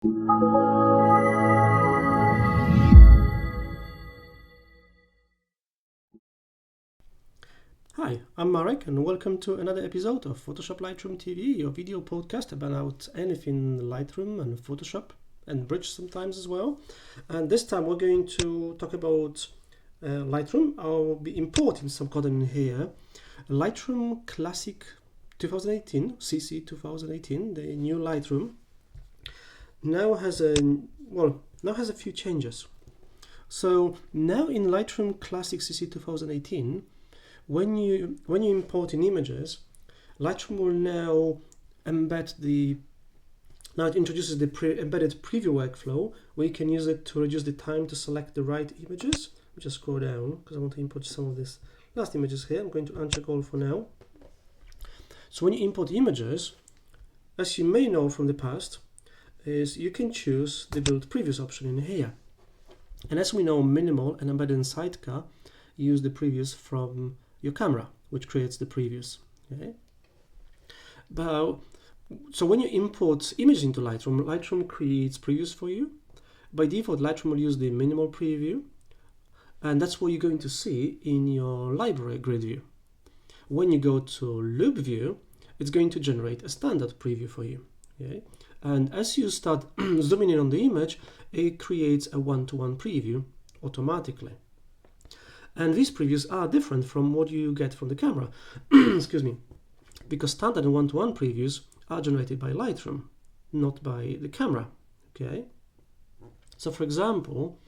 Hi, I'm Marek and welcome to another episode of PhotoshopLightroomTV, your video podcast about anything Lightroom and Photoshop and Bridge sometimes as well. And this time we're going to talk about Lightroom. I'll be importing some content in here. Lightroom Classic 2018, CC 2018, the new Lightroom, now has a few changes. So now in Lightroom Classic CC 2018, when you import in images, Lightroom will now it introduces the embedded preview workflow where you can use it to reduce the time to select the right images. I'll just scroll down because I want to import some of these last images here. I'm going to uncheck all for now. So when you import images, as you may know from the past, is you can choose the build previews option in here. And as we know, minimal and embedded in sidecar use the previews from your camera, which creates the previews. Okay. So when you import images into Lightroom, Lightroom creates previews for you. By default, Lightroom will use the minimal preview, and that's what you're going to see in your library grid view. When you go to loop view, it's going to generate a standard preview for you. Okay. And as you start zooming in on the image, it creates a one-to-one preview automatically. And these previews are different from what you get from the camera, excuse me, because standard and one-to-one previews are generated by Lightroom, not by the camera, okay? So for example,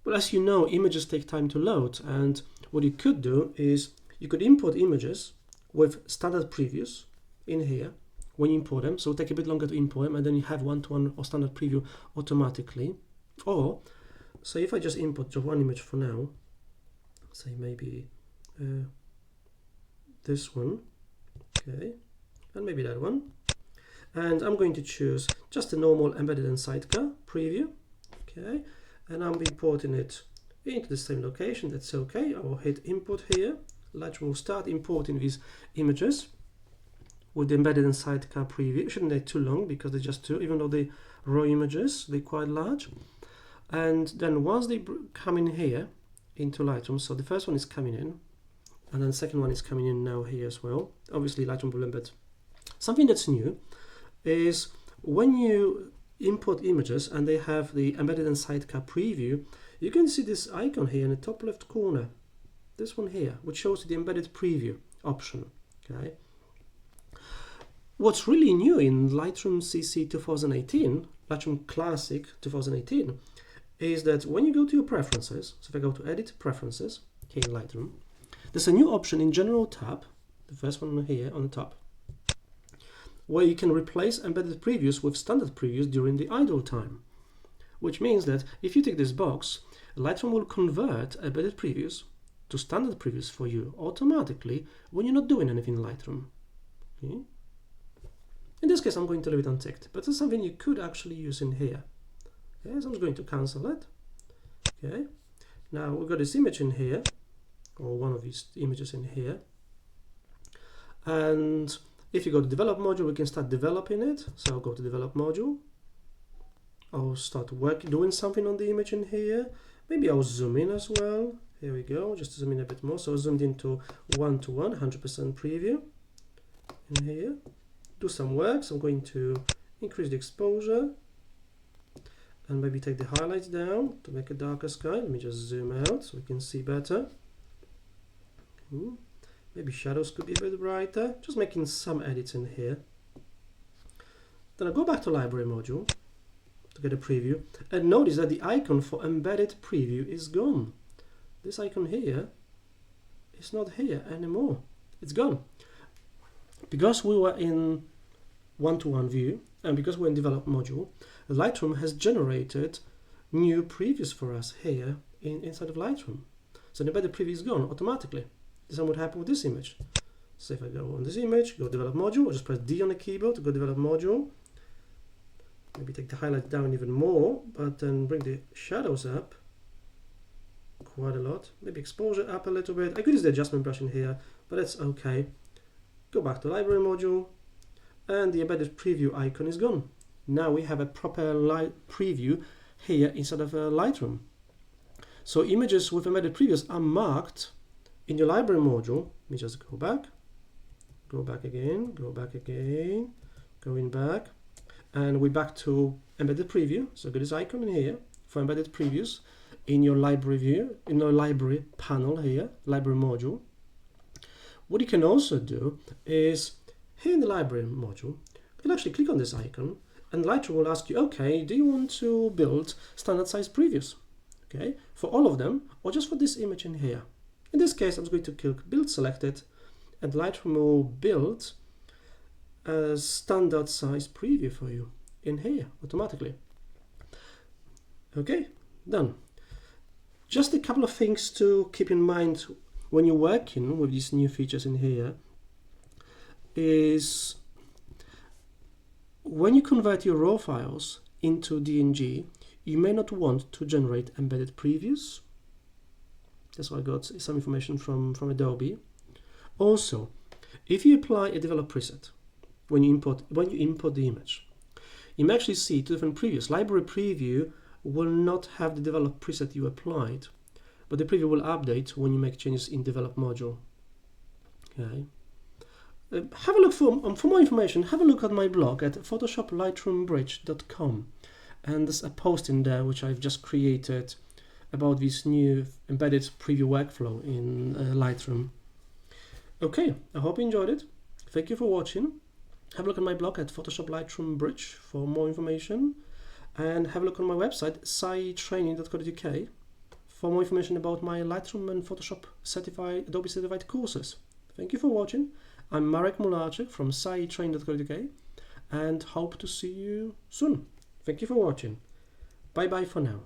well, as you know, images take time to load, and what you could do is you could import images with standard previews in here when you import them, so it'll take a bit longer to import them, and then you have one-to-one or standard preview automatically. Or, so if I just import just one image for now, say maybe this one, okay, and maybe that one, and I'm going to choose just a normal embedded in sidecar preview, okay, and I'm importing it into the same location. That's okay. I will hit import here. Lightroom will start importing these images with the embedded in sidecar preview. It shouldn't take too long because they're just two, even though they're raw images, they're quite large. And then once they come in here into Lightroom, so the first one is coming in, and then the second one is coming in now here as well. Obviously Lightroom will embed. Something that's new is when you import images and they have the embedded in sidecar preview, you can see this icon here in the top left corner, this one here, which shows the embedded preview option. Okay. What's really new in Lightroom CC 2018, Lightroom Classic 2018, is that when you go to your preferences, so if I go to edit preferences here in Lightroom, there's a new option in general tab, the first one here on the top, where you can replace embedded previews with standard previews during the idle time, which means that if you tick this box, Lightroom will convert embedded previews to standard previews for you automatically when you're not doing anything in Lightroom. Okay. In this case, I'm going to leave it unticked, but it's something you could actually use in here. Okay, so I'm just going to cancel it. Okay, now we've got this image in here, or one of these images in here, and if you go to develop module, we can start developing it. So I'll go to develop module. I'll start doing something on the image in here. Maybe I'll zoom in as well. Here we go, just to zoom in a bit more. So I zoomed into 1:1, 100% preview in here. Do some work. So I'm going to increase the exposure and maybe take the highlights down to make a darker sky. Let me just zoom out so we can see better. Maybe shadows could be a bit brighter. Just making some edits in here. Then I'll go back to library module to get a preview, and notice that the icon for embedded preview is gone. This icon here is not here anymore. It's gone. Because we were in one-to-one view, and because we're in develop module, Lightroom has generated new previews for us here inside of Lightroom. So the embedded preview is gone automatically. The same would happen with this image. So if I go on this image, go develop module, I'll just press D on the keyboard to go develop module. Maybe take the highlight down even more, but then bring the shadows up quite a lot. Maybe exposure up a little bit. I could use the adjustment brush in here, but that's okay. Go back to library module, and the embedded preview icon is gone. Now we have a proper preview here inside of Lightroom. So images with embedded previews are marked in your library module. Let me just go back again, going back, and we're back to embedded preview. So get this icon in here for embedded previews in your library view, in your library panel here, library module. What you can also do is here in the library module, you can actually click on this icon and Lightroom will ask you, okay, do you want to build standard size previews? Okay, for all of them or just for this image in here? In this case, I'm going to click build selected and Lightroom will build a standard size preview for you in here automatically. Okay, done. Just a couple of things to keep in mind when you're working with these new features in here is when you convert your raw files into DNG, you may not want to generate embedded previews. That's why I got some information from Adobe. Also, if you apply a develop preset when you import the image, you may actually see two different previews. Library preview will not have the develop preset you applied, but the preview will update when you make changes in develop module. Okay. Have a look for more information. Have a look at my blog at PhotoshopLightroomBridge.com, and there's a post in there which I've just created about this new embedded preview workflow in Lightroom. Okay, I hope you enjoyed it. Thank you for watching. Have a look at my blog at PhotoshopLightroomBridge for more information, and have a look on my website scitraining.co.uk for more information about my Lightroom and Photoshop certified, Adobe Certified courses. Thank you for watching. I'm Marek Mularczyk from scitraining.co.uk and hope to see you soon. Thank you for watching. Bye bye for now.